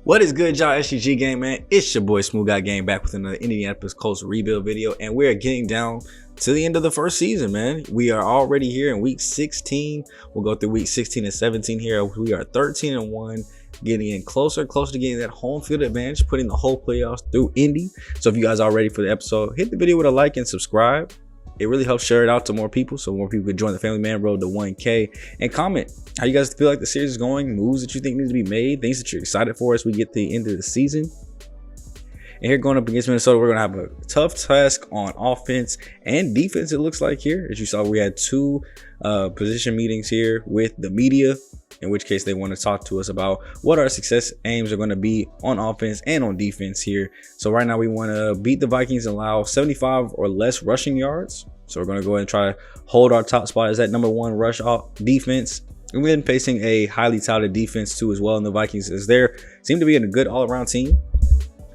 What is good, y'all? SGG Game, man. It's your boy SmooveGotGame back with another Indianapolis Colts rebuild video, and we're getting down to the end of the first season, man. We are already here in week 16. We'll go through week 16 and 17 here. We are 13-1, getting in closer to getting that home field advantage, putting the whole playoffs through Indy. So if you guys are ready for the episode, hit the video with a like and subscribe. It really helps share it out to more people, so more people can join the family man road to 1K. And comment how you guys feel like the series is going, moves that you think need to be made, things that you're excited for as we get to the end of the season. And here going up against Minnesota, we're going to have a tough task on offense and defense, it looks like here. As you saw, we had two position meetings here with the media, in which case they want to talk to us about what our success aims are going to be on offense and on defense here. So right now we want to beat the Vikings and allow 75 or less rushing yards. So we're going to go ahead and try to hold our top spot as that #1 rush off defense. And we've been facing a highly touted defense too as well in the Vikings, as they seem to be in a good all-around team.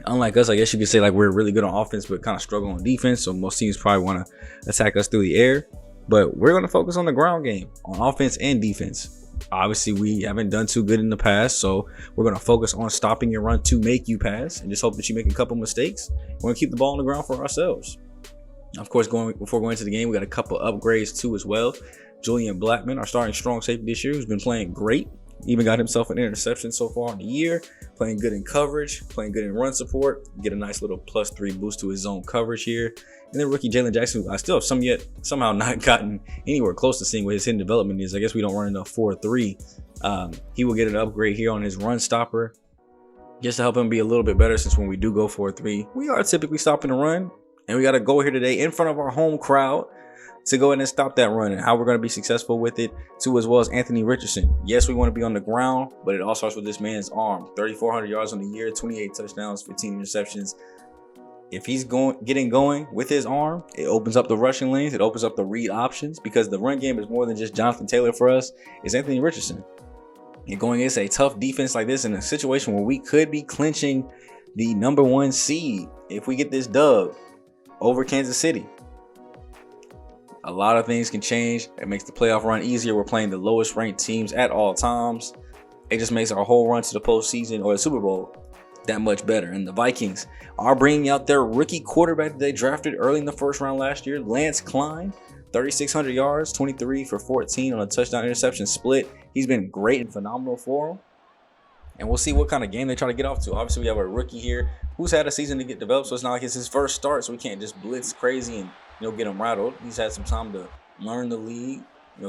Unlike us, I guess you could say like we're really good on offense but kind of struggle on defense. So most teams probably want to attack us through the air. But we're going to focus on the ground game on offense and defense. Obviously, we haven't done too good in the past, so we're going to focus on stopping your run to make you pass and just hope that you make a couple mistakes. We're going to keep the ball on the ground for ourselves. Of course, before going into the game, we got a couple upgrades too as well. Julian Blackman, our starting strong safety this year, who's been playing great. Even got himself an interception so far in the year, playing good in coverage, playing good in run support, get a nice little +3 boost to his zone coverage here. And then rookie Jalen Jackson, I still have somehow not gotten anywhere close to seeing what his hidden development is. I guess we don't run enough 4-3. He will get an upgrade here on his run stopper, just to help him be a little bit better, since when we do go 4-3, we are typically stopping the run. And we got to go here today in front of our home crowd to go ahead and stop that run, and how we're going to be successful with it too, as well as Anthony Richardson. Yes, we want to be on the ground, but it all starts with this man's arm. 3,400 yards on the year, 28 touchdowns, 15 interceptions. If he's getting going with his arm, it opens up the rushing lanes, it opens up the read options, because the run game is more than just Jonathan Taylor for us. It's Anthony Richardson. And going against a tough defense like this in a situation where we could be clinching the #1 seed if we get this dub over Kansas City. A lot of things can change. It makes the playoff run easier. We're playing the lowest ranked teams at all times. It just makes our whole run to the postseason or the Super Bowl that much better. And the Vikings are bringing out their rookie quarterback that they drafted early in the first round last year, Lance Klein. 3,600 yards, 23 for 14 on a touchdown interception split. He's been great and phenomenal for them. And we'll see what kind of game they try to get off to. Obviously, we have a rookie here who's had a season to get developed, so it's not like it's his first start, so we can't just blitz crazy and get him rattled. He's had some time to learn the league,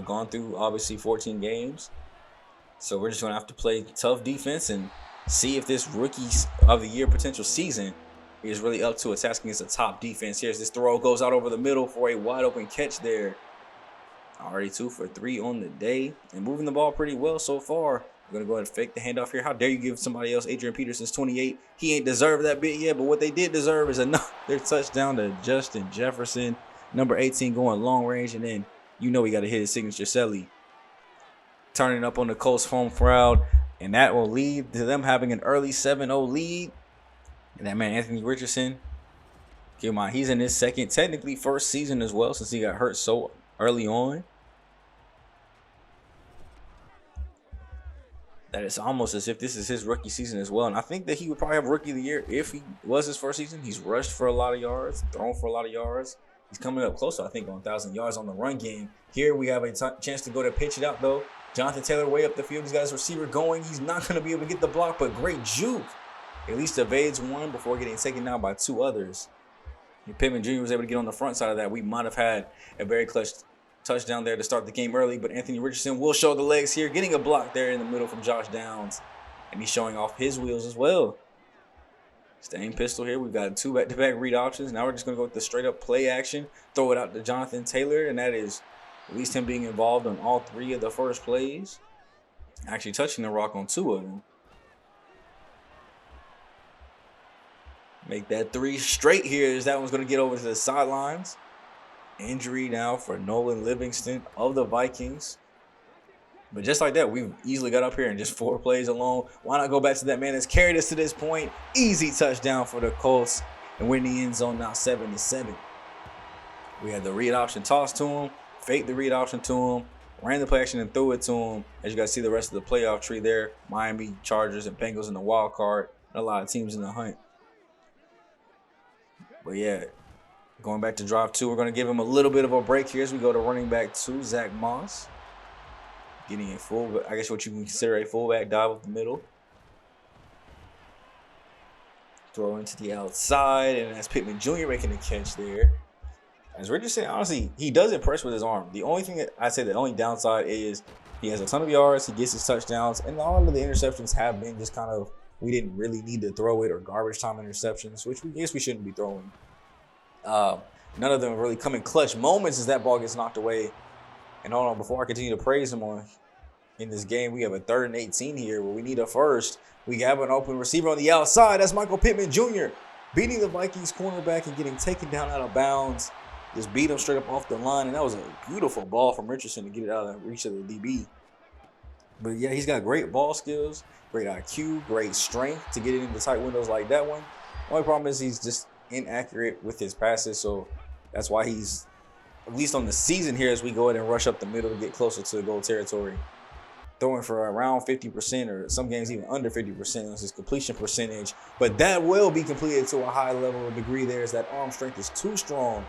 gone through obviously 14 games. So we're just going to have to play tough defense and see if this rookie of the year potential season is really up to a task against a top defense. Here's this throw, goes out over the middle for a wide open catch there. Already 2 for 3 on the day and moving the ball pretty well so far. We're going to go ahead and fake the handoff here. How dare you give somebody else, Adrian Peterson's 28. He ain't deserved that bit yet, but what they did deserve is their touchdown to Justin Jefferson. Number 18 going long range, and then we got to hit his signature Selly. Turning up on the Colts home crowd, and that will lead to them having an early 7-0 lead. And that man, Anthony Richardson, keep in mind, he's in his second, technically first season as well, since he got hurt so early on. That it's almost as if this is his rookie season as well. And I think that he would probably have rookie of the year if he was his first season. He's rushed for a lot of yards, thrown for a lot of yards. He's coming up close to, I think, on 1,000 yards on the run game. Here we have a chance to go to pitch it out, though. Jonathan Taylor way up the field. He's got his receiver going. He's not going to be able to get the block, but great juke. At least evades one before getting taken down by 2 others. If Pittman Jr. was able to get on the front side of that, we might have had a very clutch touchdown there to start the game early, but Anthony Richardson will show the legs here, getting a block there in the middle from Josh Downs, and he's showing off his wheels as well. Staying pistol here, we've got 2 back-to-back read options. Now we're just going to go with the straight-up play action, throw it out to Jonathan Taylor, and that is at least him being involved on all 3 of the first plays, actually touching the rock on 2 of them. Make that 3 straight here, as that one's going to get over to the sidelines. Injury now for Nolan Livingston of the Vikings. But just like that, we've easily got up here in just 4 plays alone. Why not go back to that man that's carried us to this point? Easy touchdown for the Colts. And we're in the end zone now 7-7. We had the read option toss to him. Fake the read option to him. ran the play action and threw it to him. As you guys see the rest of the playoff tree there, Miami, Chargers, and Bengals in the wild card, and a lot of teams in the hunt. But yeah, going back to drive 2, we're going to give him a little bit of a break here as we go to running back 2, Zach Moss. Getting a full, I guess what you can consider a fullback dive up the middle. Throw into the outside, and that's Pittman Jr. making the catch there. As Richardson, honestly, he does impress with his arm. The only thing that I say, the only downside is he has a ton of yards, he gets his touchdowns, and all of the interceptions have been just kind of, we didn't really need to throw it, or garbage time interceptions, which we guess we shouldn't be throwing. None of them really come in clutch moments as that ball gets knocked away. And hold on, before I continue to praise him in this game, we have a 3rd and 18 here where we need a first. We have an open receiver on the outside. That's Michael Pittman Jr. beating the Vikings cornerback and getting taken down out of bounds. Just beat him straight up off the line, and that was a beautiful ball from Richardson to get it out of the reach of the DB. But yeah, he's got great ball skills, great IQ, great strength to get it into tight windows like that one. The only problem is he's just inaccurate with his passes, so that's why he's, at least on the season here, as we go ahead and rush up the middle to get closer to the goal territory, throwing for around 50%, or some games even under 50% on his completion percentage. But that will be completed to a high level of degree there, as that arm strength is too strong,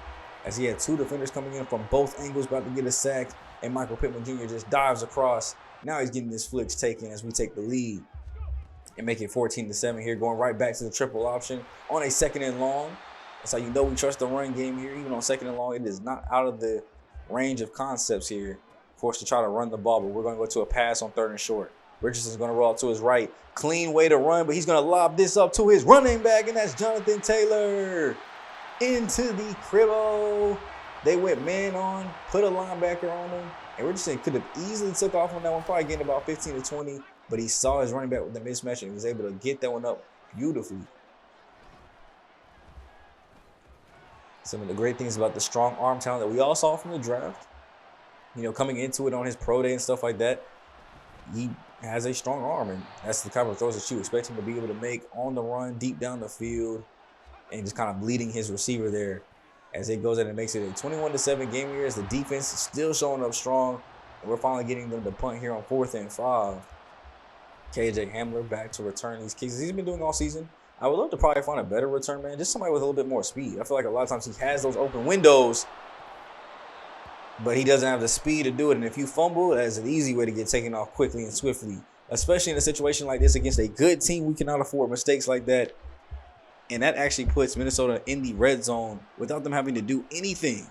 as he had 2 defenders coming in from both angles about to get a sack, and Michael Pittman Jr. just dives across. Now he's getting his flicks taken as we take the lead and make it 14-7 here, going right back to the triple option on a 2nd and long. That's how you know we trust the run game here. Even on 2nd and long, it is not out of the range of concepts here for us to try to run the ball, but we're going to go to a pass on 3rd and short. Richardson's going to roll out to his right. Clean way to run, but he's going to lob this up to his running back, and that's Jonathan Taylor into the cribbo. They went man on, put a linebacker on him, and Richardson could have easily took off on that one, probably getting about 15 to 20, but he saw his running back with the mismatch and he was able to get that one up beautifully. Some of the great things about the strong arm talent that we all saw from the draft, you know, coming into it on his pro day and stuff like that, he has a strong arm, and that's the kind of throws that you expect him to be able to make on the run, deep down the field, and just kind of leading his receiver there as it goes in and makes it a 21-7 game here, as the defense is still showing up strong, and we're finally getting them to punt here on 4th and 5. KJ Hamler back to return these kicks. He's been doing all season. I would love to probably find a better return man, just somebody with a little bit more speed. I feel like a lot of times he has those open windows, but he doesn't have the speed to do it. And if you fumble, that's an easy way to get taken off quickly and swiftly, especially in a situation like this against a good team. We cannot afford mistakes like that. And that actually puts Minnesota in the red zone without them having to do anything.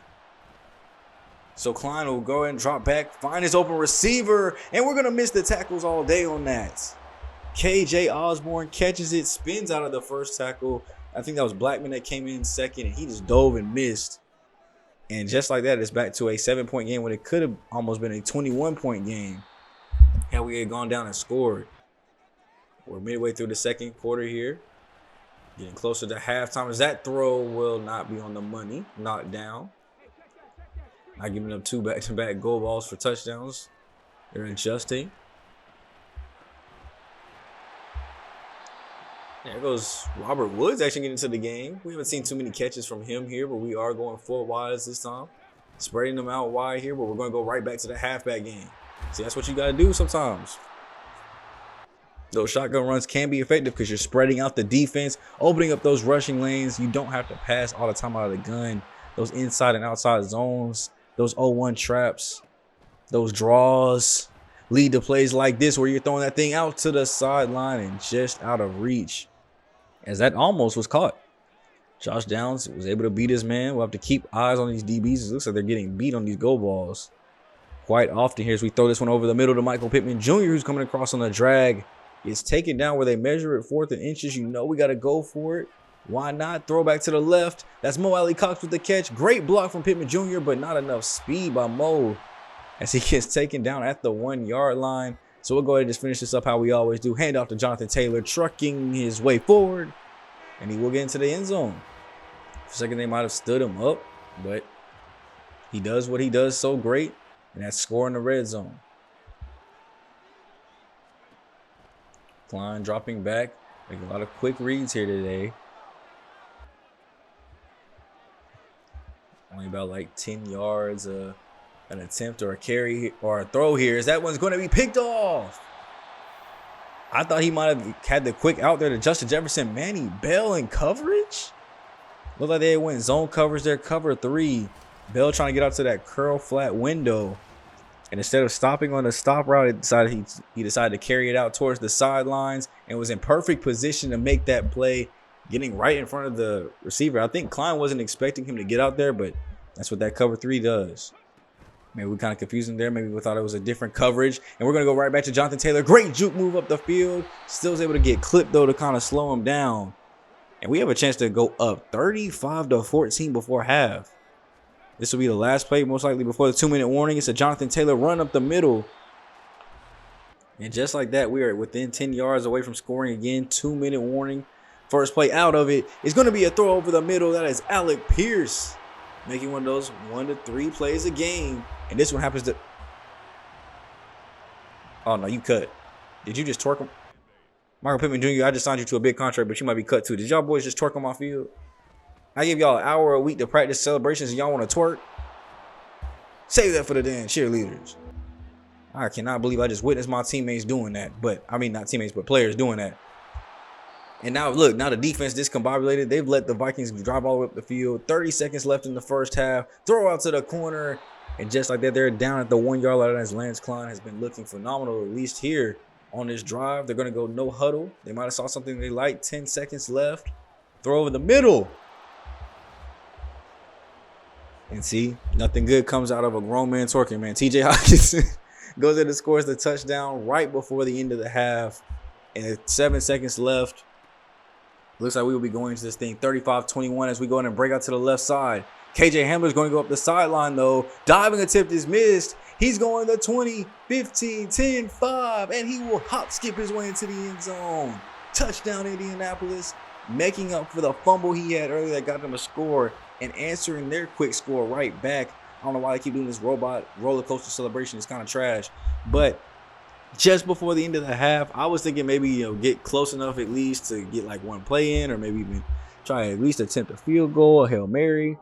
So Klein will go ahead and drop back, find his open receiver, and we're going to miss the tackles all day on that. KJ Osborne catches it, spins out of the first tackle. I think that was Blackman that came in second, and he just dove and missed. And just like that, it's back to a 7-point game when it could have almost been a 21-point game had we had gone down and scored. We're midway through the second quarter here. Getting closer to halftime, as that throw will not be on the money. Knocked down. Not giving up 2 back-to-back goal balls for touchdowns. They're adjusting. There goes Robert Woods actually getting into the game. We haven't seen too many catches from him here, but we are going 4 wides this time. Spreading them out wide here, but we're going to go right back to the halfback game. See, that's what you got to do sometimes. Those shotgun runs can be effective because you're spreading out the defense, opening up those rushing lanes. You don't have to pass all the time out of the gun. Those inside and outside zones, those 0-1 traps, those draws lead to plays like this where you're throwing that thing out to the sideline and just out of reach, as that almost was caught. Josh Downs was able to beat his man. We'll have to keep eyes on these DBs. It looks like they're getting beat on these go balls quite often here as we throw this one over the middle to Michael Pittman Jr., who's coming across on the drag. It's taken down where they measure it 4th and inches. You know we got to go for it. Why not? Throw back to the left. That's Mo Alley Cox with the catch. Great block from Pittman Jr., but not enough speed by Mo as he gets taken down at the 1-yard line. So we'll go ahead and just finish this up how we always do. Hand off to Jonathan Taylor, trucking his way forward, and he will get into the end zone. For a second, they might have stood him up, but he does what he does so great, and that's score in the red zone. Klein dropping back, making a lot of quick reads here today. Only about like 10 yards, an attempt or a carry or a throw here. Is that one's going to be picked off? I thought he might have had the quick out there to Justin Jefferson. Manny Bell in coverage. Looked like they went zone coverage there, cover 3. Bell trying to get out to that curl flat window. And instead of stopping on the stop route, he decided to carry it out towards the sidelines and was in perfect position to make that play, getting right in front of the receiver. I think Klein wasn't expecting him to get out there, but that's what that cover 3 does. Maybe we kind of confused him there. Maybe we thought it was a different coverage. And we're going to go right back to Jonathan Taylor. Great juke move up the field. Still was able to get clipped, though, to kind of slow him down. And we have a chance to go up 35-14 before half. This will be the last play, most likely before the 2-minute warning. It's a Jonathan Taylor run up the middle. And just like that, we are within 10 yards away from scoring again. 2-minute warning. First play out of it is going to be a throw over the middle. That is Alec Pierce making one of those 1 to 3 plays a game. And this one happens to... Oh, no, you cut. Did you just torque him? Michael Pittman Jr., I just signed you to a big contract, but you might be cut too. Did y'all boys just twerk on my field? I give y'all an hour a week to practice celebrations and y'all want to twerk? Save that for the damn cheerleaders. I cannot believe I just witnessed my teammates doing that. But, I mean, not teammates, but players doing that. And now, look, now the defense discombobulated. They've let the Vikings drive all the way up the field. 30 seconds left in the first half. Throw out to the corner. And just like that, they're down at the 1-yard line as Lance Klein has been looking phenomenal, at least here on this drive. They're going to go no huddle. They might have saw something they liked. 10 seconds left. Throw over the middle. And see, nothing good comes out of a grown man twerking, man. TJ Hawkinson goes in and scores the touchdown right before the end of the half. And 7 seconds left. Looks like we will be going to this thing 35-21 as we go in and break out to the left side. KJ Hamler's going to go up the sideline, though. Diving attempt is missed. He's going the 20, 15, 10, 5, and he will hop skip his way into the end zone. Touchdown, Indianapolis, making up for the fumble he had earlier that got them a score and answering their quick score right back. I don't know why they keep doing this robot roller coaster celebration. It's kind of trash. But just before the end of the half, I was thinking maybe, get close enough at least to get like one play in or maybe even try to at least attempt a field goal, a Hail Mary.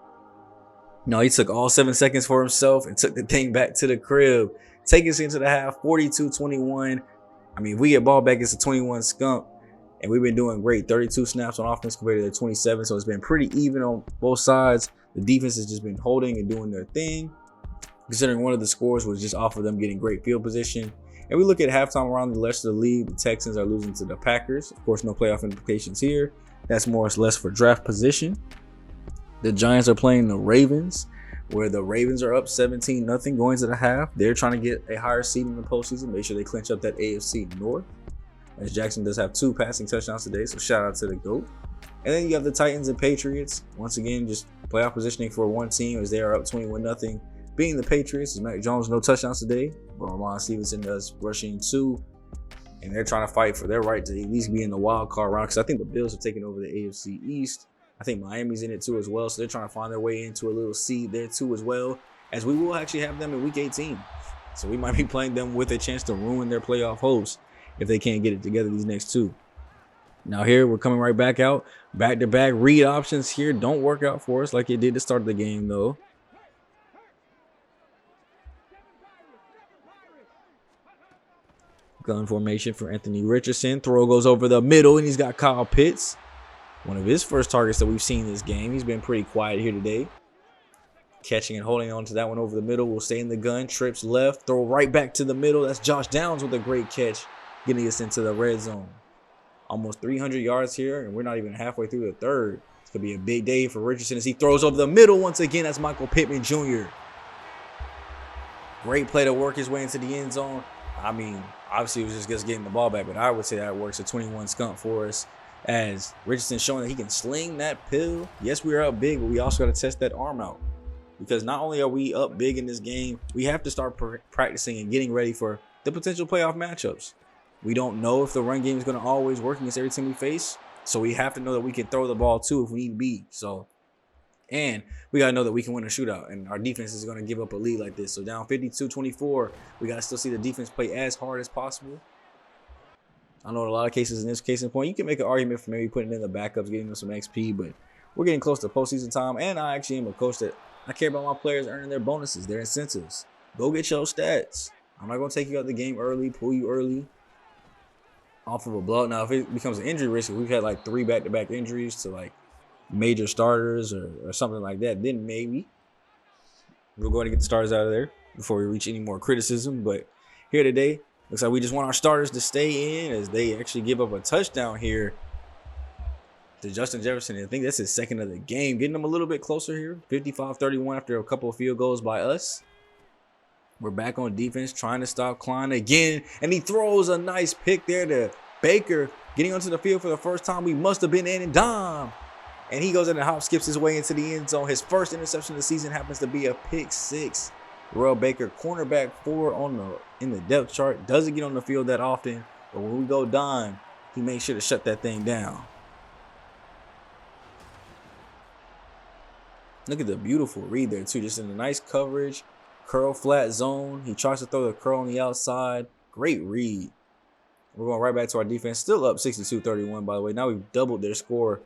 No, he took all 7 seconds for himself and took the thing back to the crib. Taking us into the half, 42-21. I mean, if we get ball back, it's a 21 skunk. And we've been doing great. 32 snaps on offense compared to their 27. So it's been pretty even on both sides. The defense has just been holding and doing their thing. Considering one of the scores was just off of them getting great field position. And we look at halftime around the rest of the league. The Texans are losing to the Packers. Of course, no playoff implications here. That's more or less for draft position. The Giants are playing the Ravens, where the Ravens are up 17-0 going to the half. They're trying to get a higher seed in the postseason. Make sure they clinch up that AFC North. As Jackson does have 2 passing touchdowns today, so shout out to the GOAT. And then you have the Titans and Patriots. Once again, just playoff positioning for one team as they are up 21-0. Being the Patriots, as Mac Jones no touchdowns today, but Ramon Stevenson does rushing 2. And they're trying to fight for their right to at least be in the wild card round because I think the Bills have taken over the AFC East. I think Miami's in it too as well, so they're trying to find their way into a little seed there too as well, as we will actually have them in Week 18. So we might be playing them with a chance to ruin their playoff hopes if they can't get it together these next 2. Now here, we're coming right back out. Back-to-back read options here don't work out for us like it did to start the game though. Gun formation for Anthony Richardson. Throw goes over the middle, and he's got Kyle Pitts. One of his first targets that we've seen this game. He's been pretty quiet here today. Catching and holding on to that one over the middle. Will stay in the gun. Trips left. Throw right back to the middle. That's Josh Downs with a great catch. Getting us into the red zone. Almost 300 yards here, and we're not even halfway through the third. It's going to be a big day for Richardson as he throws over the middle once again. That's Michael Pittman Jr. Great play to work his way into the end zone. I mean, obviously it was just getting the ball back, but I would say that works a 21 skunk for us. As Richardson showing that he can sling that pill. Yes, we are up big, but we also got to test that arm out. Because not only are we up big in this game, we have to start practicing and getting ready for the potential playoff matchups. We don't know if the run game is going to always work against every team we face. So we have to know that we can throw the ball too if we need to be. And we got to know that we can win a shootout. And our defense is going to give up a lead like this. So down 52-24, we got to still see the defense play as hard as possible. I know in a lot of cases, in this case in point, you can make an argument for maybe putting in the backups, getting them some XP, but we're getting close to postseason time, and I actually am a coach that I care about my players earning their bonuses, their incentives. Go get your stats. I'm not gonna take you out the game early, pull you early off of a blowout. Now, if it becomes an injury risk, if we've had like 3 back-to-back injuries to like major starters or something like that, then maybe we'll go ahead and get the starters out of there before we reach any more criticism. But here today, looks like we just want our starters to stay in as they actually give up a touchdown here to Justin Jefferson. I think that's his second of the game, getting them a little bit closer here. 55-31 after a couple of field goals by us. We're back on defense, trying to stop Klein again, and he throws a nice pick there to Baker, getting onto the field for the first time. We must have been in and dime. And he goes in and hop skips his way into the end zone. His first interception of the season happens to be a pick 6. Royal Baker, cornerback 4 in the depth chart, doesn't get on the field that often, but when we go dime, he makes sure to shut that thing down. Look at the beautiful read there too, just in a nice coverage, curl flat zone. He tries to throw the curl on the outside. Great read. We're going right back to our defense, still up 62-31 by the way. Now we've doubled their score,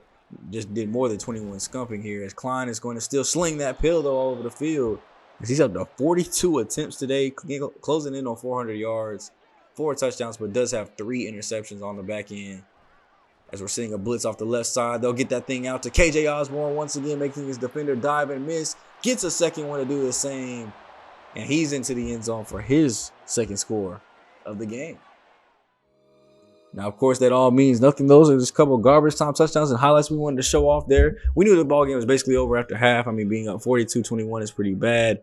just did more than 21 scumping here, as Klein is going to still sling that pill though all over the field. He's up to 42 attempts today, closing in on 400 yards, 4 touchdowns, but does have 3 interceptions on the back end. As we're seeing a blitz off the left side, they'll get that thing out to KJ Osborne once again, making his defender dive and miss. Gets a second one to do the same, and he's into the end zone for his second score of the game. Now, of course, that all means nothing. Those are just a couple of garbage time touchdowns and highlights we wanted to show off there. We knew the ball game was basically over after half. I mean, being up 42-21 is pretty bad.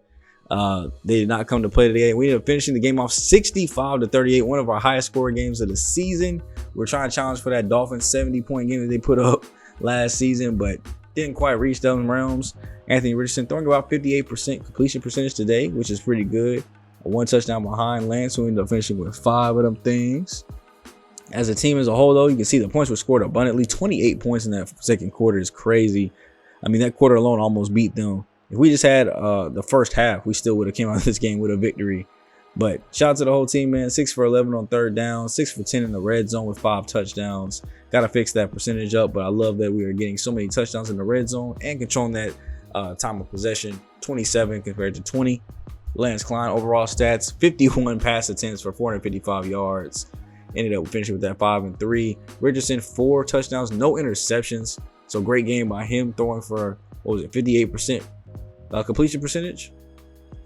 They did not come to play today. We ended up finishing the game off 65-38, one of our highest scoring games of the season. We're trying to challenge for that Dolphins 70-point game that they put up last season, but didn't quite reach those realms. Anthony Richardson throwing about 58% completion percentage today, which is pretty good. 1 touchdown behind Lance, who ended up finishing with 5 of them things. As a team as a whole, though, you can see the points were scored abundantly. 28 points in that second quarter is crazy. I mean, that quarter alone almost beat them. If we just had the first half, we still would have came out of this game with a victory. But shout out to the whole team, man. 6 for 11 on third down, 6 for 10 in the red zone with 5 touchdowns. Got to fix that percentage up, but I love that we are getting so many touchdowns in the red zone and controlling that time of possession, 27 compared to 20. Lance Klein, overall stats, 51 pass attempts for 455 yards. Ended up finishing with that 5 and 3. Richardson, 4 touchdowns, no interceptions. So great game by him, throwing for, 58% completion percentage.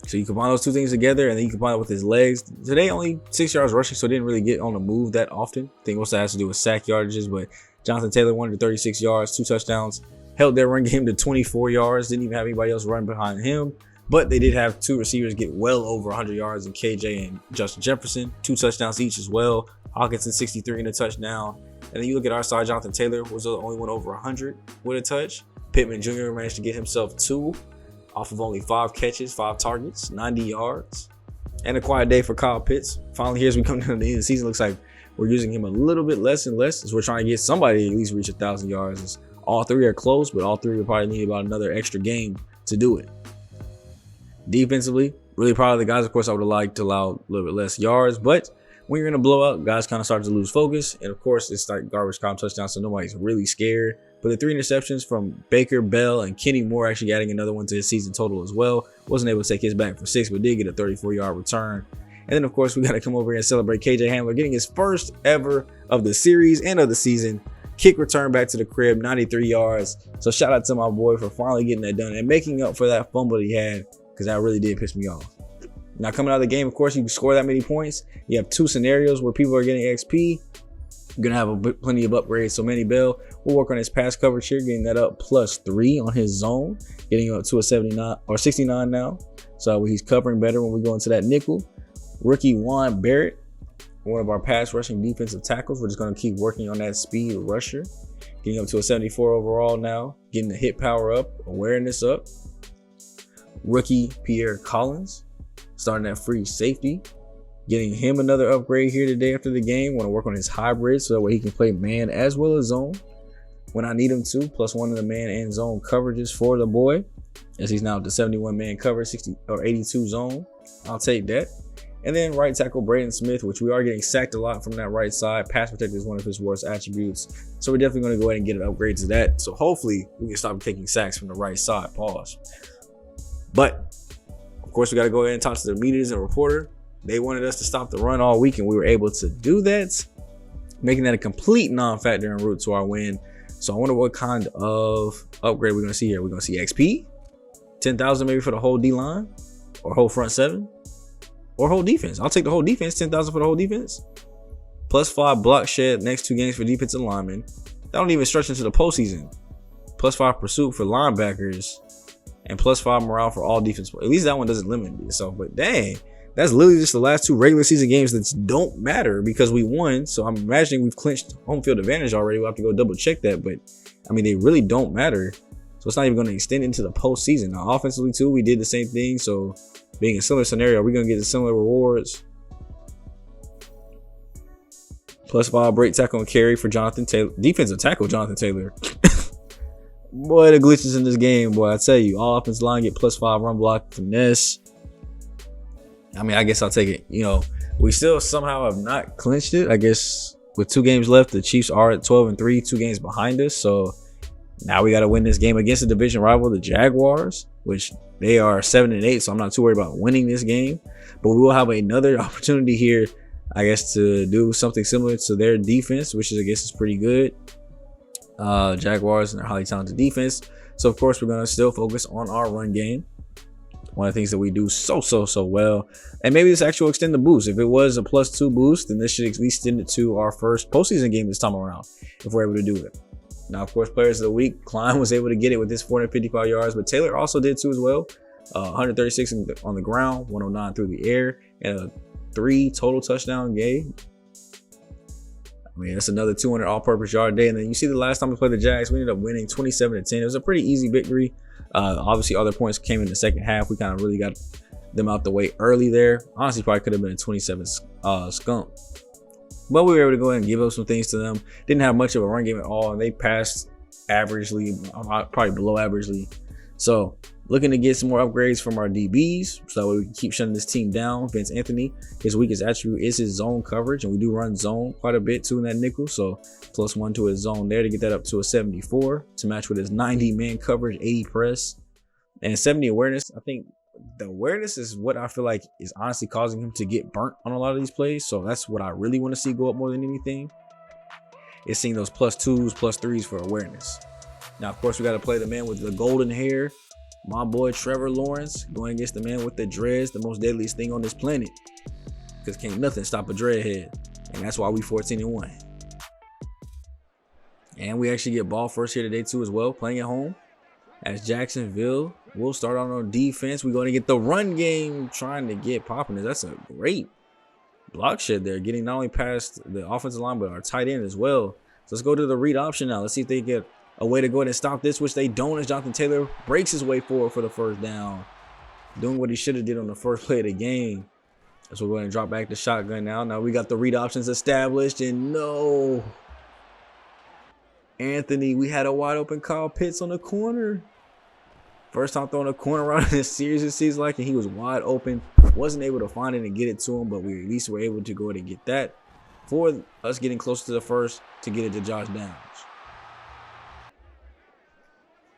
So you combine those two things together, and then you combine it with his legs. Today, only 6 yards rushing, so didn't really get on the move that often. I think most of that has to do with sack yardages, but Jonathan Taylor, 136 yards, 2 touchdowns. Held their run game to 24 yards. Didn't even have anybody else run behind him. But they did have 2 receivers get well over 100 yards in KJ and Justin Jefferson. 2 touchdowns each as well. Hawkinson, 63 in a touchdown. And then you look at our side, Jonathan Taylor was the only one over 100 with a touch. Pittman Jr. managed to get himself 2 off of only 5 catches, 5 targets, 90 yards. And a quiet day for Kyle Pitts. Finally, here as we come down to the end of the season, looks like we're using him a little bit less and less as we're trying to get somebody to at least reach 1,000 yards. As all 3 are close, but all 3 will probably need about another extra game to do it. Defensively, really proud of the guys. Of course, I would have liked to allow a little bit less yards, but when you're in a blowout, guys kind of start to lose focus. And of course, it's like garbage time touchdown, so nobody's really scared. But the 3 interceptions from Baker, Bell, and Kenny Moore, actually adding another one to his season total as well. Wasn't able to take his back for 6, but did get a 34-yard return. And then, of course, we got to come over here and celebrate KJ Hamler getting his first ever of the series and of the season. Kick return back to the crib, 93 yards. So shout out to my boy for finally getting that done and making up for that fumble he had, because that really did piss me off. Now, coming out of the game, of course, you can score that many points. You have 2 scenarios where people are getting XP. You're going to have plenty of upgrades. So Manny Bell will work on his pass coverage here, getting that up +3 on his zone, getting up to a 79 or 69 now. So he's covering better when we go into that nickel. Rookie Juan Barrett, one of our pass rushing defensive tackles. We're just going to keep working on that speed rusher, getting up to a 74 overall now, getting the hit power up, awareness up. Rookie Pierre Collins, starting that free safety, getting him another upgrade here today after the game. Want to work on his hybrid so that way he can play man as well as zone when I need him to, +1 of the man and zone coverages for the boy, as he's now at the 71 man cover, 60 or 82 zone. I'll take that. And then right tackle Braden Smith, which we are getting sacked a lot from that right side. Pass protector is one of his worst attributes, so we're definitely going to go ahead and get an upgrade to that. So hopefully we can stop taking sacks from the right side. Pause. But of course, we got to go ahead and talk to the medias and reporter. They wanted us to stop the run all week, and we were able to do that, making that a complete non-factor en route to our win. So I wonder what kind of upgrade we're going to see here. We're going to see XP, 10,000 maybe for the whole D-line, or whole front seven, or whole defense. I'll take the whole defense, 10,000 for the whole defense. +5 block shed next 2 games for defensive linemen. That don't even stretch into the postseason. +5 pursuit for linebackers, and +5 morale for all defense. At least that one doesn't limit itself. But dang, that's literally just the last 2 regular season games that don't matter because we won. So I'm imagining we've clinched home field advantage already. We'll have to go double check that. But I mean, they really don't matter. So it's not even going to extend into the postseason. Now, offensively too, we did the same thing. So being a similar scenario, we're going to get the similar rewards. +5 break tackle and carry for Jonathan Taylor. Defensive tackle Jonathan Taylor. Boy, the glitches in this game, boy. I tell you, all offensive line get +5 run block finesse. I mean, I guess I'll take it. You know, we still somehow have not clinched it. I guess with 2 games left, the Chiefs are at 12-3, 2 games behind us. So now we got to win this game against the division rival, the Jaguars, which they are 7-8. So I'm not too worried about winning this game. But we will have another opportunity here, I guess, to do something similar to their defense, which is, I guess, is pretty good. Jaguars and their highly talented defense. So of course, we're going to still focus on our run game. One of the things that we do so well. And maybe this actually will extend the boost. If it was a +2 boost, then this should at least extend it to our first postseason game this time around, if we're able to do it. Now, of course, players of the week, Klein was able to get it with his 455 yards, but Taylor also did too as well. 136 on the ground, 109 through the air, and a 3 total touchdown game. I mean, that's another 200 all-purpose yard day. And then you see the last time we played the Jags, we ended up winning 27-10. It was a pretty easy victory. Obviously, other points came in the second half. We kind of really got them out the way early there. Honestly, probably could have been a 27 skunk. But we were able to go ahead and give up some things to them. Didn't have much of a run game at all, and they passed averagely, probably below averagely. So looking to get some more upgrades from our DBs so that way we can keep shutting this team down. Vince Anthony, his weakest attribute is his zone coverage, and we do run zone quite a bit too in that nickel. So +1 to his zone there to get that up to a 74 to match with his 90 man coverage, 80 press, and 70 awareness. I think the awareness is what I feel like is honestly causing him to get burnt on a lot of these plays. So that's what I really want to see go up more than anything, is seeing those +2s, +3s for awareness. Now, of course, we got to play the man with the golden hair, my boy Trevor Lawrence, going against the man with the dreads, the most deadliest thing on this planet. Because can't nothing stop a dreadhead. And that's why we 14-1. And we actually get ball first here today too as well, playing at home. As Jacksonville will start on our defense. We're going to get the run game trying to get popping. That's a great block shed there, getting not only past the offensive line, but our tight end as well. So let's go to the read option now. Let's see if they get a way to go ahead and stop this, which they don't, as Jonathan Taylor breaks his way forward for the first down, doing what he should have did on the first play of the game. So we're going to drop back the shotgun now. Now we got the read options established, and no, Anthony, we had a wide open Kyle Pitts on the corner. First time throwing a corner route in this series, it seems like, and he was wide open. Wasn't able to find it and get it to him, but we at least were able to go ahead and get that for us getting close to the first to get it to Josh Downs.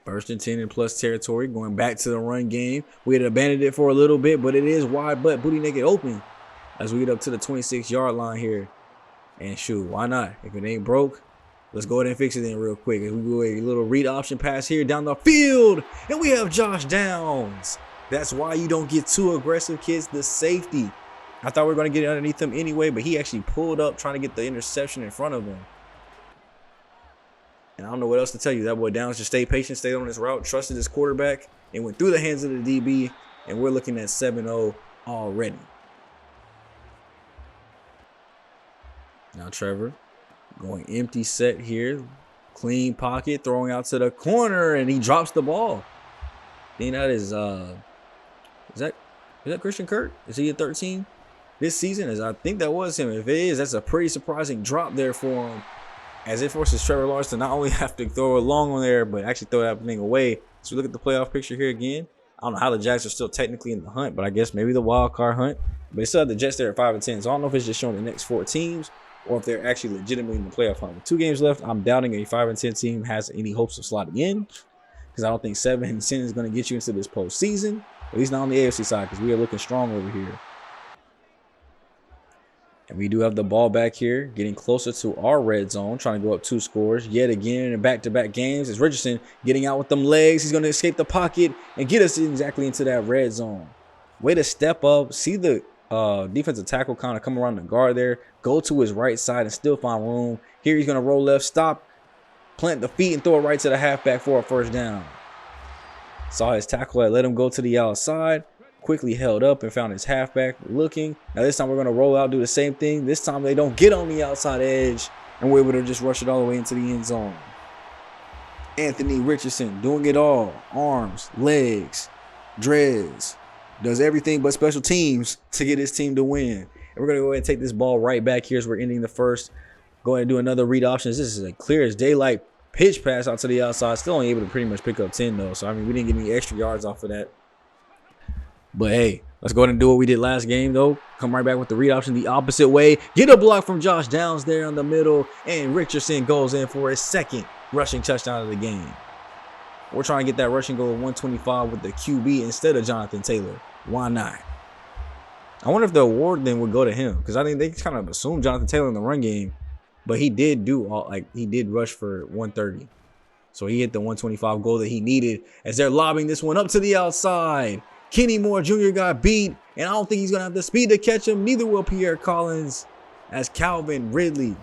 First and 10 in plus territory, going back to the run game. We had abandoned it for a little bit, but it is wide butt, booty naked open as we get up to the 26-yard line here. And shoot, why not? If it ain't broke, let's go ahead and fix it in real quick. As we go a little read option pass here down the field, and we have Josh Downs. That's why you don't get too aggressive, kids. The safety. I thought we were going to get it underneath him anyway, but he actually pulled up trying to get the interception in front of him. And I don't know what else to tell you. That boy Downs just stayed patient, stayed on his route, trusted his quarterback, and went through the hands of the DB. And we're looking at 7-0 already. Now Trevor going empty set here. Clean pocket, throwing out to the corner, and he drops the ball. I think that is that Christian Kirk? Is he at 13 this season? As I think that was him. If it is, that's a pretty surprising drop there for him, as it forces Trevor Lawrence to not only have to throw it long on there, but actually throw that thing away. So look at the playoff picture here again. I don't know how the Jags are still technically in the hunt, but I guess maybe the wild card hunt. But they still have the Jets there at 5-10. So I don't know if it's just showing the next 4 teams or if they're actually legitimately in the playoff hunt. With 2 games left, I'm doubting a 5-10 team has any hopes of slotting in, because I don't think 7-10 is going to get you into this postseason. At least not on the AFC side, because we are looking strong over here. And we do have the ball back here, getting closer to our red zone, trying to go up 2 scores. Yet again in back-to-back games, it's Richardson getting out with them legs. He's going to escape the pocket and get us exactly into that red zone. Way to step up. See the defensive tackle kind of come around the guard there. Go to his right side and still find room. Here he's going to roll left, stop, plant the feet, and throw it right to the halfback for a first down. Saw his tackle that let him go to the outside. Quickly held up and found his halfback looking. Now this time we're going to roll out, do the same thing. This time they don't get on the outside edge, and we're able to just rush it all the way into the end zone. Anthony Richardson doing it all. Arms, legs, dreads. Does everything but special teams to get his team to win. And we're going to go ahead and take this ball right back here as we're ending the first. Go ahead and do another read options. This is a clear as daylight pitch pass out to the outside. Still only able to pretty much pick up 10 though. So, I mean, we didn't get any extra yards off of that. But hey, let's go ahead and do what we did last game, though. Come right back with the read option the opposite way. Get a block from Josh Downs there in the middle. And Richardson goes in for his second rushing touchdown of the game. We're trying to get that rushing goal of 125 with the QB instead of Jonathan Taylor. Why not? I wonder if the award then would go to him. Because I think they kind of assumed Jonathan Taylor in the run game. But he did he did rush for 130. So he hit the 125 goal that he needed as they're lobbing this one up to the outside. Kenny Moore Jr. got beat, and I don't think he's going to have the speed to catch him. Neither will Pierre Collins, as Calvin Ridley,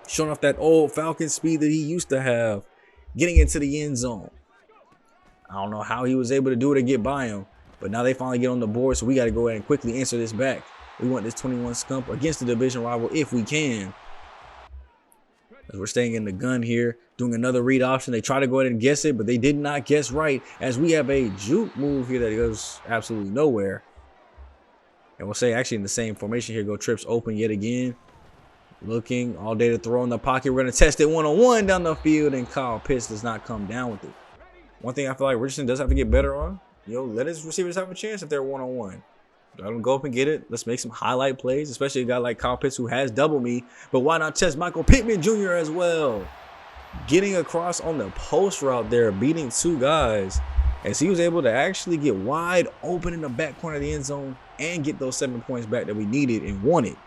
showing off that old Falcon speed that he used to have, getting into the end zone. I don't know how he was able to do it and get by him, but now they finally get on the board, so we got to go ahead and quickly answer this back. We want this 21 scump against the division rival if we can. As we're staying in the gun here, doing another read option. They try to go ahead and guess it, but they did not guess right, as we have a juke move here that goes absolutely nowhere. And we'll say actually in the same formation here, go trips open yet again. Looking all day to throw in the pocket. We're going to test it one-on-one down the field, and Kyle Pitts does not come down with it. One thing I feel like Richardson does have to get better on, let his receivers have a chance if they're one-on-one. Let them go up and get it. Let's make some highlight plays, especially a guy like Kyle Pitts who has double me. But why not test Michael Pittman Jr. as well? Getting across on the post route there, beating 2 guys, as he was able to actually get wide open in the back corner of the end zone and get those 7 points back that we needed and wanted.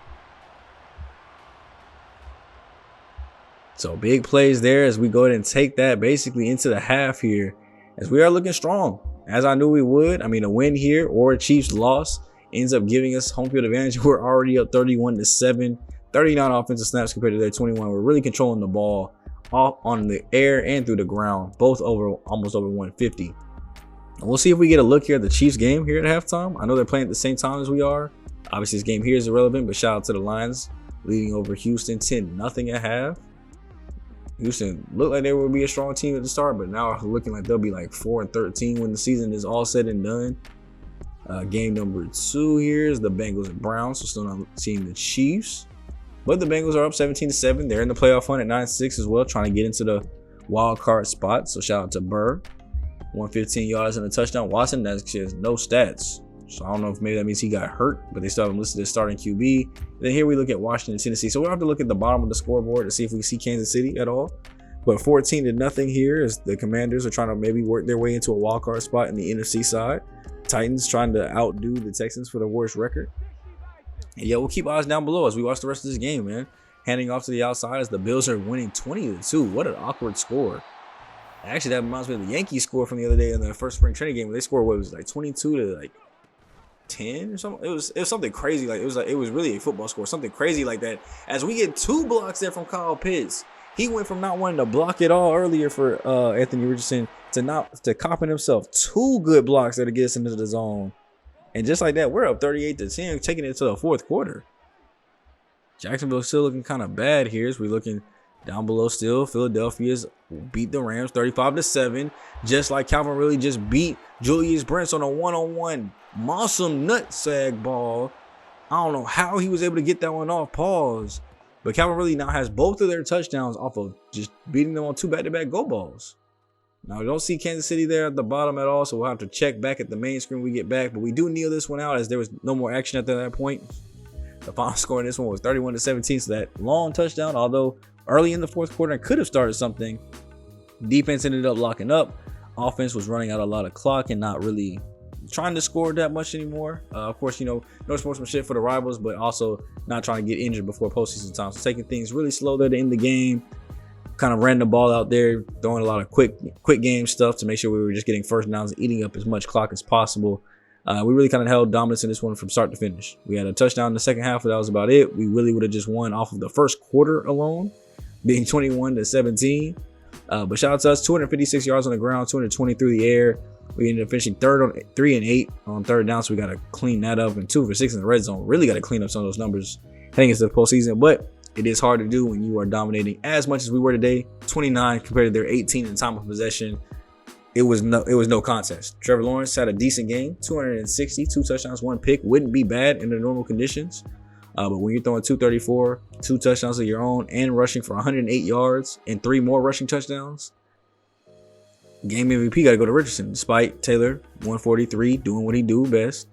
So big plays there as we go ahead and take that basically into the half here, as we are looking strong, as I knew we would. I mean, a win here or a Chiefs loss ends up giving us home field advantage. We're already up 31-7, 39 offensive snaps compared to their 21. We're really controlling the ball off on the air and through the ground, both almost over 150. And we'll see if we get a look here at the Chiefs game here at halftime. I know they're playing at the same time as we are. Obviously, this game here is irrelevant, but shout out to the Lions leading over Houston 10-0 at half. Houston looked like they would be a strong team at the start, but now looking like they'll be like 4-13 when the season is all said and done. Game number 2 here is the Bengals and Browns, so still not seeing the Chiefs. But the Bengals are up 17-7. They're in the playoff hunt at 9-6 as well, trying to get into the wild card spot. So shout out to Burr. 115 yards and a touchdown. Watson, that has no stats. So I don't know if maybe that means he got hurt, but they still have him listed as starting QB. Then here we look at Washington, Tennessee. So we'll have to look at the bottom of the scoreboard to see if we see Kansas City at all. But 14-0 here as the Commanders are trying to maybe work their way into a wild card spot in the NFC side. Titans trying to outdo the Texans for the worst record. And yeah, we'll keep eyes down below as we watch the rest of this game, man. Handing off to the outside as the Bills are winning 20-2. What an awkward score. Actually, that reminds me of the Yankees score from the other day in the first spring training game where they scored, what was it, like 22-10 or something. It was something crazy. It was really a football score, something crazy like that. As we get 2 blocks there from Kyle Pitts. He went from not wanting to block it all earlier for Anthony Richardson to copping himself 2 good blocks there to get us into the zone. And just like that, we're up 38-10, taking it to the 4th quarter. Jacksonville still looking kind of bad here as we're looking down below still. Philadelphia's beat the Rams 35-7, just like Calvin really just beat Julius Brents on a one-on-one awesome nutsack ball. I don't know how he was able to get that one off pause, but Calvin really now has both of their touchdowns off of just beating them on 2 back-to-back go balls. Now, we don't see Kansas City there at the bottom at all, so we'll have to check back at the main screen when we get back. But we do kneel this one out as there was no more action at that point. The final score in this one was 31-17, so that long touchdown, although early in the 4th quarter could have started something, defense ended up locking up. Offense was running out a lot of clock and not really trying to score that much anymore. Of course, no sportsmanship for the rivals, but also not trying to get injured before postseason time. So taking things really slow there to end the game. Kind of ran the ball out there, throwing a lot of quick game stuff to make sure we were just getting first downs and eating up as much clock as possible. We really kind of held dominance in this one from start to finish. We had a touchdown in the second half, but that was about it. We really would have just won off of the first quarter alone, being 21-17. But shout out to us, 256 yards on the ground, 220 through the air. We ended up finishing 3 and 8 on third down, so we got to clean that up. And 2 for 6 in the red zone. Really got to clean up some of those numbers heading into the postseason, but it is hard to do when you are dominating as much as we were today. 29 compared to their 18 in time of possession. It was no contest. Trevor Lawrence had a decent game, 260, 2 touchdowns, 1 pick. Wouldn't be bad in the normal conditions. But when you're throwing 234, 2 touchdowns of your own, and rushing for 108 yards and 3 more rushing touchdowns, game MVP got to go to Richardson. Despite Taylor, 143, doing what he do best.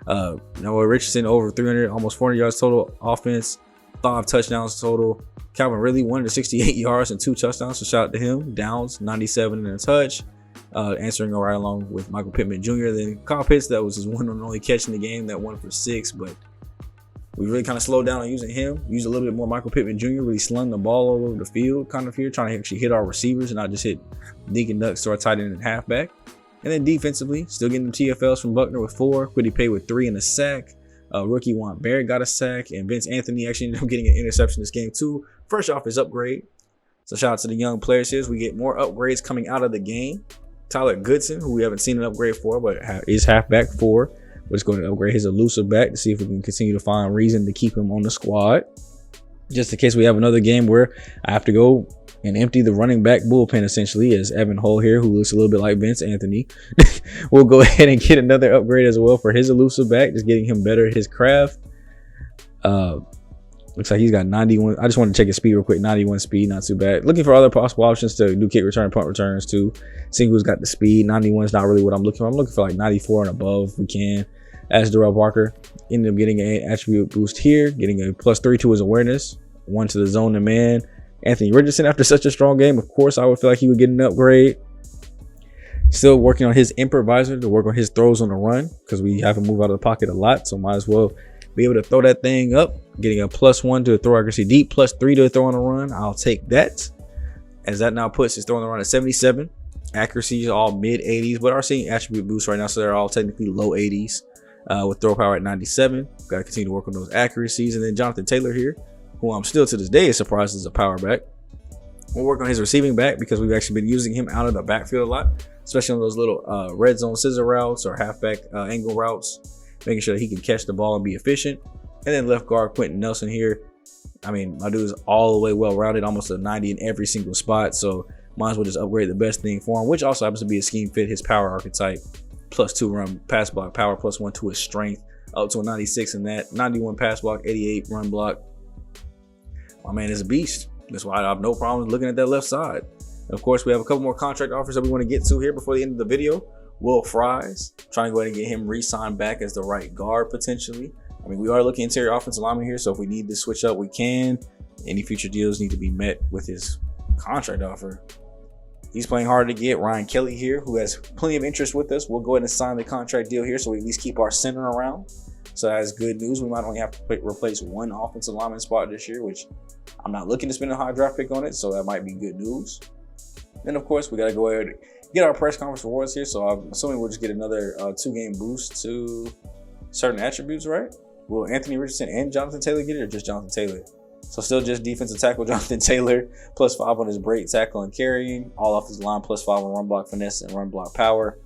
Noah Richardson over 300, almost 400 yards total offense, 5 touchdowns total. Calvin Ridley, 168 yards and 2 touchdowns. So shout out to him. Downs, 97 and a touch. Answering right along with Michael Pittman Jr. Then Kyle Pitts, that was his one and only catch in the game, that 1 for 6. But we really kind of slowed down on using him. Used a little bit more Michael Pittman Jr. Really slung the ball all over the field kind of here, trying to actually hit our receivers and not just hit Deacon Ducks to our tight end and halfback. And then defensively, still getting the TFLs from Buckner with 4, Kwity Paye with 3 and a sack. Rookie Juan Barrett got a sack, and Vince Anthony actually ended up getting an interception this game too. Fresh off his upgrade. So shout out to the young players here. We get more upgrades coming out of the game. Tyler Goodson, who we haven't seen an upgrade for, but is halfback 4. We're just going to upgrade his elusive back to see if we can continue to find reason to keep him on the squad. Just in case we have another game where I have to go and empty the running back bullpen, essentially, as Evan Hull here, who looks a little bit like Vince Anthony. We'll go ahead and get another upgrade as well for his elusive back, just getting him better at his craft. Looks like he's got 91. I just want to check his speed real quick. 91 speed, not too bad. Looking for other possible options to do kick return, punt returns too. Seeing who's got the speed. 91 is not really what I'm looking for. I'm looking for like 94 and above if we can. As Darrell Parker ended up getting an attribute boost here, getting a +3 to his awareness, 1 to the zone and man. Anthony Richardson, after such a strong game, of course, I would feel like he would get an upgrade. Still working on his improviser to work on his throws on the run, because we have him move out of the pocket a lot, so might as well be able to throw that thing up. Getting a +1 to throw accuracy deep, +3 to throw on the run. I'll take that, as that now puts his throw on the run at 77. Accuracy is all mid 80s, but are seeing attribute boosts right now, so they're all technically low 80s. With throw power at 97. Got to continue to work on those accuracies. And then Jonathan Taylor here, who I'm still to this day is surprised as a power back. We'll work on his receiving back, because we've actually been using him out of the backfield a lot, especially on those little red zone scissor routes or halfback angle routes, making sure that he can catch the ball and be efficient. And then left guard Quentin Nelson here. I mean, my dude is all the way well rounded, almost a 90 in every single spot. So might as well just upgrade the best thing for him, which also happens to be a scheme fit, his power archetype. +2 run pass block power, +1 to his strength, up to a 96 in that. 91 pass block, 88 run block. My man is a beast. That's why I have no problem looking at that left side. And of course, we have a couple more contract offers that we want to get to here before the end of the video. Will Fries, trying to go ahead and get him re-signed back as the right guard potentially. I mean, we are looking interior offensive lineman here, so if we need to switch up, we can. Any future deals need to be met with his contract offer. He's playing hard to get. Ryan Kelly here, who has plenty of interest with us. We'll go ahead and sign the contract deal here, so we at least keep our center around. So that's good news. We might only have to replace 1 offensive lineman spot this year, which I'm not looking to spend a high draft pick on it, so that might be good news. Then, of course, we got to go ahead and get our press conference rewards here. So I'm assuming we'll just get another 2-game boost to certain attributes, right? Will Anthony Richardson and Jonathan Taylor get it, or just Jonathan Taylor? So still just defensive tackle Jonathan Taylor, +5 on his break, tackle, and carrying. All off his line, +5 on run block finesse and run block power.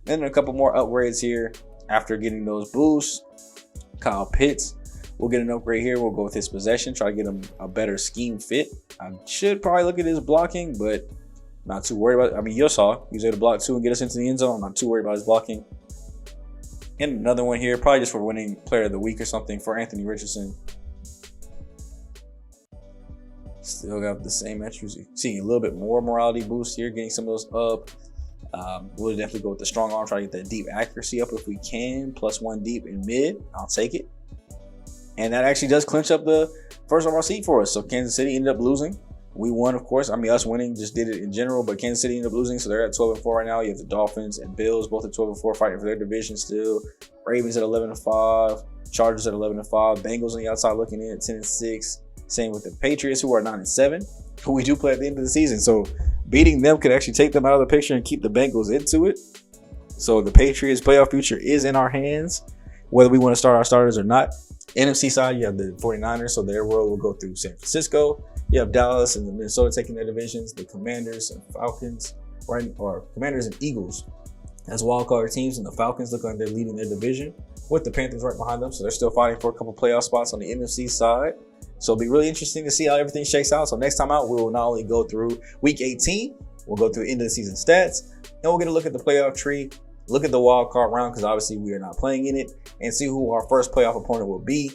And then a couple more upgrades here after getting those boosts. Kyle Pitts, we'll get an upgrade here. We'll go with his possession, try to get him a better scheme fit. I should probably look at his blocking, but not too worried about it. I mean, you saw he was able to block 2 and get us into the end zone. I'm not too worried about his blocking. And another one here, probably just for winning player of the week or something for Anthony Richardson. Still got the same attributes. Seeing a little bit more morality boost here, getting some of those up. We'll definitely go with the strong arm, try to get that deep accuracy up if we can. +1 deep and mid. I'll take it. And that actually does clinch up the first overall seed for us. So Kansas City ended up losing. We won, of course. I mean, us winning just did it in general, but Kansas City ended up losing, so they're at 12-4 right now. You have the Dolphins and Bills, both at 12-4, fighting for their division still. Ravens at 11-5, Chargers at 11-5, Bengals on the outside looking in at 10-6. Same with the Patriots, who are 9-7, who we do play at the end of the season. So beating them could actually take them out of the picture and keep the Bengals into it. So the Patriots' playoff future is in our hands, whether we want to start our starters or not. NFC side, you have the 49ers, so their road will go through San Francisco. You have Dallas and the Minnesota taking their divisions, the Commanders and Falcons, right, or Commanders and Eagles as wildcard teams, and the Falcons look like they're leading their division with the Panthers right behind them. So they're still fighting for a couple playoff spots on the NFC side. So it'll be really interesting to see how everything shakes out. So next time out, we will not only go through week 18, we'll go through end of the season stats, and we'll get a look at the playoff tree, look at the wild card round, because obviously we are not playing in it, and see who our first playoff opponent will be.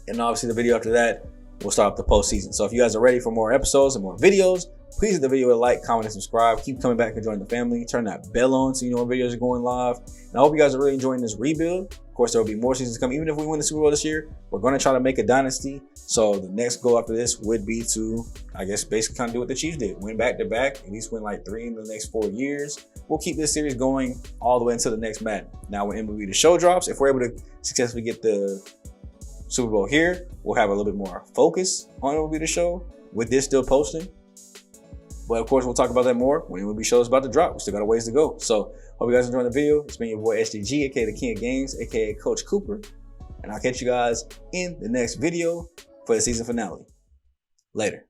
And obviously the video after that, we'll start up the postseason. So if you guys are ready for more episodes and more videos, please hit the video a like, comment, and subscribe. Keep coming back and join the family. Turn that bell on so you know when videos are going live. And I hope you guys are really enjoying this rebuild. Of course, there will be more seasons coming. Even if we win the Super Bowl this year, we're going to try to make a dynasty. So the next goal after this would be to, I guess, basically kind of do what the Chiefs did. Win back-to-back, at least win like 3 in the next 4 years. We'll keep this series going all the way until the next Madden. Now when MLB The Show drops, if we're able to successfully get the Super Bowl here, we'll have a little bit more focus on MLB The Show with this still posting. But of course, we'll talk about that more when MLB Show is about to drop. We still got a ways to go. So hope you guys enjoyed the video. It's been your boy SGG, aka the King of Games, aka Coach Cooper. And I'll catch you guys in the next video for the season finale. Later.